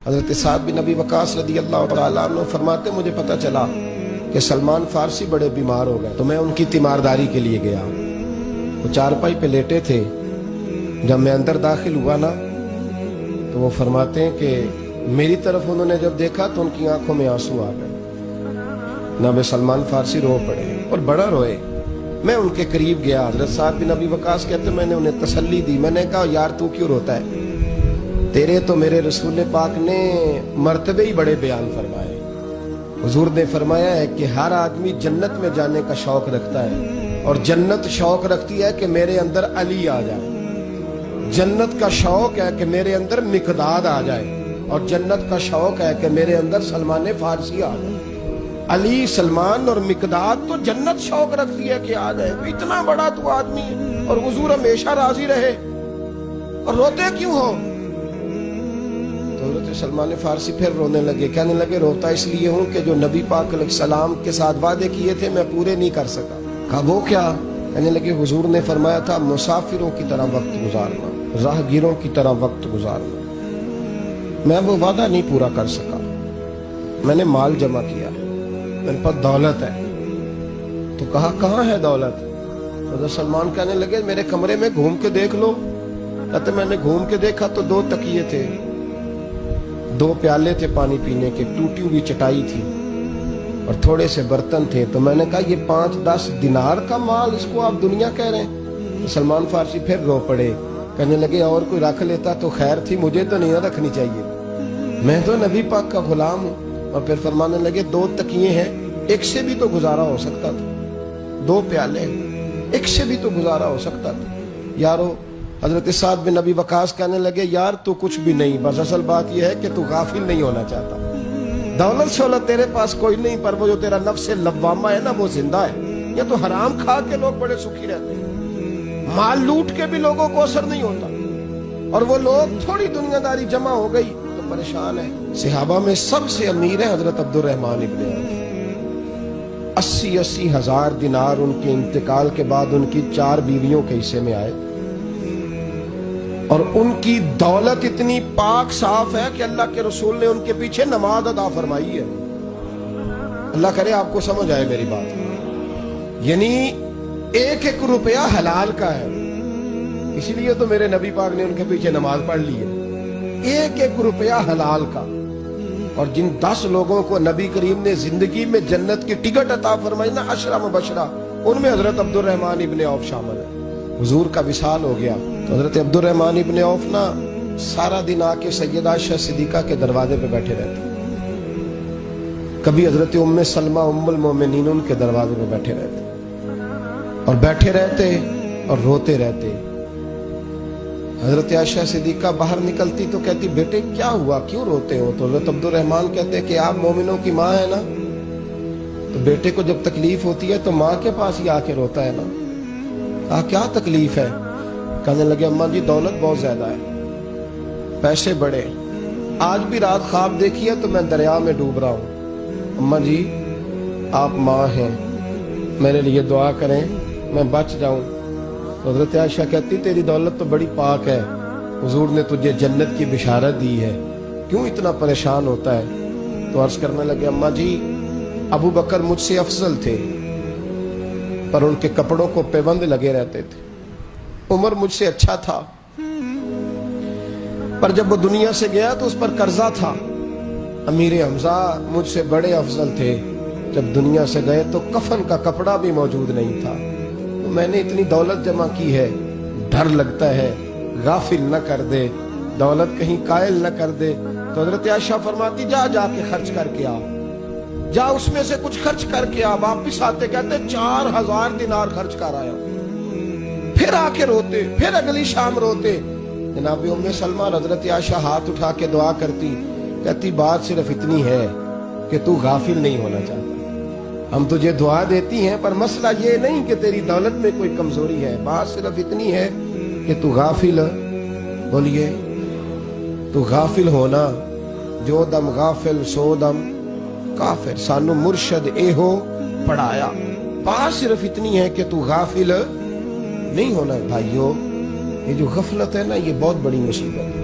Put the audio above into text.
حضرت سعد بن ابی وقاص رضی اللہ تعالیٰ عنہ فرماتے مجھے پتہ چلا کہ سلمان فارسی بڑے بیمار ہو گئے تو میں ان کی تیمارداری کے لیے گیا۔ وہ چارپائی پہ لیٹے تھے، جب میں اندر داخل ہوا نا تو وہ فرماتے ہیں کہ میری طرف انہوں نے جب دیکھا تو ان کی آنکھوں میں آنسو آ گئے۔ جناب سلمان فارسی رو پڑے اور بڑا روئے۔ میں ان کے قریب گیا، حضرت سعد بن ابی وقاص کہتے میں نے انہیں تسلی دی۔ میں نے کہا یار تو کیوں روتا ہے؟ تیرے تو میرے رسول پاک نے مرتبے ہی بڑے بیان فرمائے۔ حضور نے فرمایا ہے کہ ہر آدمی جنت میں جانے کا شوق رکھتا ہے، اور جنت شوق رکھتی ہے کہ میرے اندر علی آ جائے، جنت کا شوق ہے کہ میرے اندر مقداد آ جائے، اور جنت کا شوق ہے کہ میرے اندر سلمان فارسی آ جائے۔ علی، سلمان اور مقداد تو جنت شوق رکھتی ہے کہ آ جائے۔ اتنا بڑا تو آدمی ہے اور حضور ہمیشہ راضی رہے، اور روتے کیوں ہو؟ حضرت سلمان فارسی پھر رونے لگے، کہنے لگے روتا اس لیے ہوں کہ جو نبی پاک علیہ السلام کے ساتھ وعدے کیے تھے میں پورے نہیں کر سکا۔ کہا وہ کیا؟ کہنے لگے حضور نے فرمایا تھا مسافروں کی طرح وقت گزارنا، راہگیروں کی طرح وقت گزارنا۔ میں وہ وعدہ نہیں پورا کر سکا۔ میں نے مال جمع کیا، میرے پاس دولت ہے۔ تو کہا کہاں ہے دولت؟ حضرت سلمان کہنے لگے میرے کمرے میں گھوم کے دیکھ لو۔ کہتے میں نے گھوم کے دیکھا تو 2 تکیے تھے، 2 پیالے تھے پانی پینے کے، ٹوٹی ہوئی چٹائی تھی اور تھوڑے سے برتن تھے۔ تو میں نے کہا یہ 5-10 دینار کا مال، اس کو آپ دنیا کہہ رہے ہیں؟ سلمان فارسی پھر رو پڑے، کہنے لگے اور کوئی رکھ لیتا تو خیر تھی، مجھے تو نہیں رکھنی چاہیے، میں تو نبی پاک کا غلام ہوں۔ اور پھر فرمانے لگے 2 تکیے ہیں، ایک سے بھی تو گزارا ہو سکتا تھا، 2 پیالے، ایک سے بھی تو گزارا ہو سکتا تھا۔ یارو، حضرت سعد بن ابی وقاص کہنے لگے یار تو کچھ بھی نہیں، بس اصل بات یہ ہے کہ تو غافل نہیں ہونا چاہتا۔ دولت شولت تیرے پاس کوئی نہیں، پر وہ جو تیرا نفس لوامہ ہے نا وہ زندہ ہے۔ یا تو حرام کھا کے لوگ بڑے سکھی رہتے ہیں، مال لوٹ کے بھی لوگوں کو اثر نہیں ہوتا، اور وہ لوگ تھوڑی دنیا داری جمع ہو گئی تو پریشان ہے۔ صحابہ میں سب سے امیر ہے حضرت عبد الرحمن ابن عوف، 80 ہزار دینار ان کے انتقال کے بعد ان کی 4 بیویوں کے حصے میں آئے، اور ان کی دولت اتنی پاک صاف ہے کہ اللہ کے رسول نے ان کے پیچھے نماز ادا فرمائی ہے۔ اللہ کرے آپ کو سمجھ آئے میری بات، یعنی 1-1 روپیہ حلال کا ہے، اسی لیے تو میرے نبی پاک نے ان کے پیچھے نماز پڑھ لی ہے۔ 1-1 روپیہ حلال کا، اور جن 10 لوگوں کو نبی کریم نے زندگی میں جنت کی ٹکٹ عطا فرمائی نا، 10 مبشرہ، ان میں حضرت عبد الرحمن ابن عوف شامل ہے۔ حضور کا وصال ہو گیا تو حضرت عبد الرحمن ابن عوف نا سارا دن آ کے سیدہ عائشہ صدیقہ کے دروازے پہ بیٹھے رہتے، کبھی حضرت ام سلمہ ام المومنین ان کے دروازے پہ بیٹھے رہتے، اور بیٹھے رہتے اور روتے رہتے۔ حضرت عائشہ صدیقہ باہر نکلتی تو کہتی بیٹے کیا ہوا، کیوں روتے ہو؟ تو حضرت عبد الرحمن کہتے کہ آپ مومنوں کی ماں ہے نا، تو بیٹے کو جب تکلیف ہوتی ہے تو ماں کے پاس ہی آ کے روتا ہے نا۔ کیا تکلیف ہے؟ کہنے لگے اماں جی دولت بہت زیادہ ہے، پیسے بڑے، آج بھی رات خواب دیکھی ہے تو میں دریا میں ڈوب رہا ہوں۔ اماں جی آپ ماں ہیں، میرے لیے دعا کریں میں بچ جاؤں۔ حضرت عائشہ کہتی تیری دولت تو بڑی پاک ہے، حضور نے تجھے جنت کی بشارت دی ہے، کیوں اتنا پریشان ہوتا ہے؟ تو عرض کرنے لگے اماں جی ابو بکر مجھ سے افضل تھے، پر ان کے کپڑوں کو پیبند لگے رہتے تھے۔ عمر مجھ سے اچھا تھا، پر جب وہ دنیا سے گیا تو اس پر قرضہ تھا۔ امیر حمزہ مجھ سے بڑے افضل تھے، جب دنیا سے گئے تو کفن کا کپڑا بھی موجود نہیں تھا۔ تو میں نے اتنی دولت جمع کی ہے، ڈر لگتا ہے غافل نہ کر دے، دولت کہیں قائل نہ کر دے۔ تو حضرت عائشہ فرماتی جا جا کے خرچ کر کے آ، جا اس میں سے کچھ خرچ کر کے آ۔ واپس آتے کہتے 4000 دینار خرچ کر آیا، پھر آ کے روتے، پھر اگلی شام روتے۔ جناب ام سلمہ حضرت عائشہ ہاتھ اٹھا کے دعا کرتی، کہتی بات صرف اتنی ہے کہ تو غافل نہیں ہونا چاہتا، ہم تجھے دعا دیتی ہیں، پر مسئلہ یہ نہیں کہ تیری دولت میں کوئی کمزوری ہے، بات صرف اتنی ہے کہ تو غافل، بولیے تو غافل ہونا، جو دم غافل سو دم کافر، سانو مرشد اے ہو پڑھایا، بات صرف اتنی ہے کہ تو غافل نہیں ہونا۔ بھائیو یہ جو غفلت ہے نا یہ بہت بڑی مصیبت ہے۔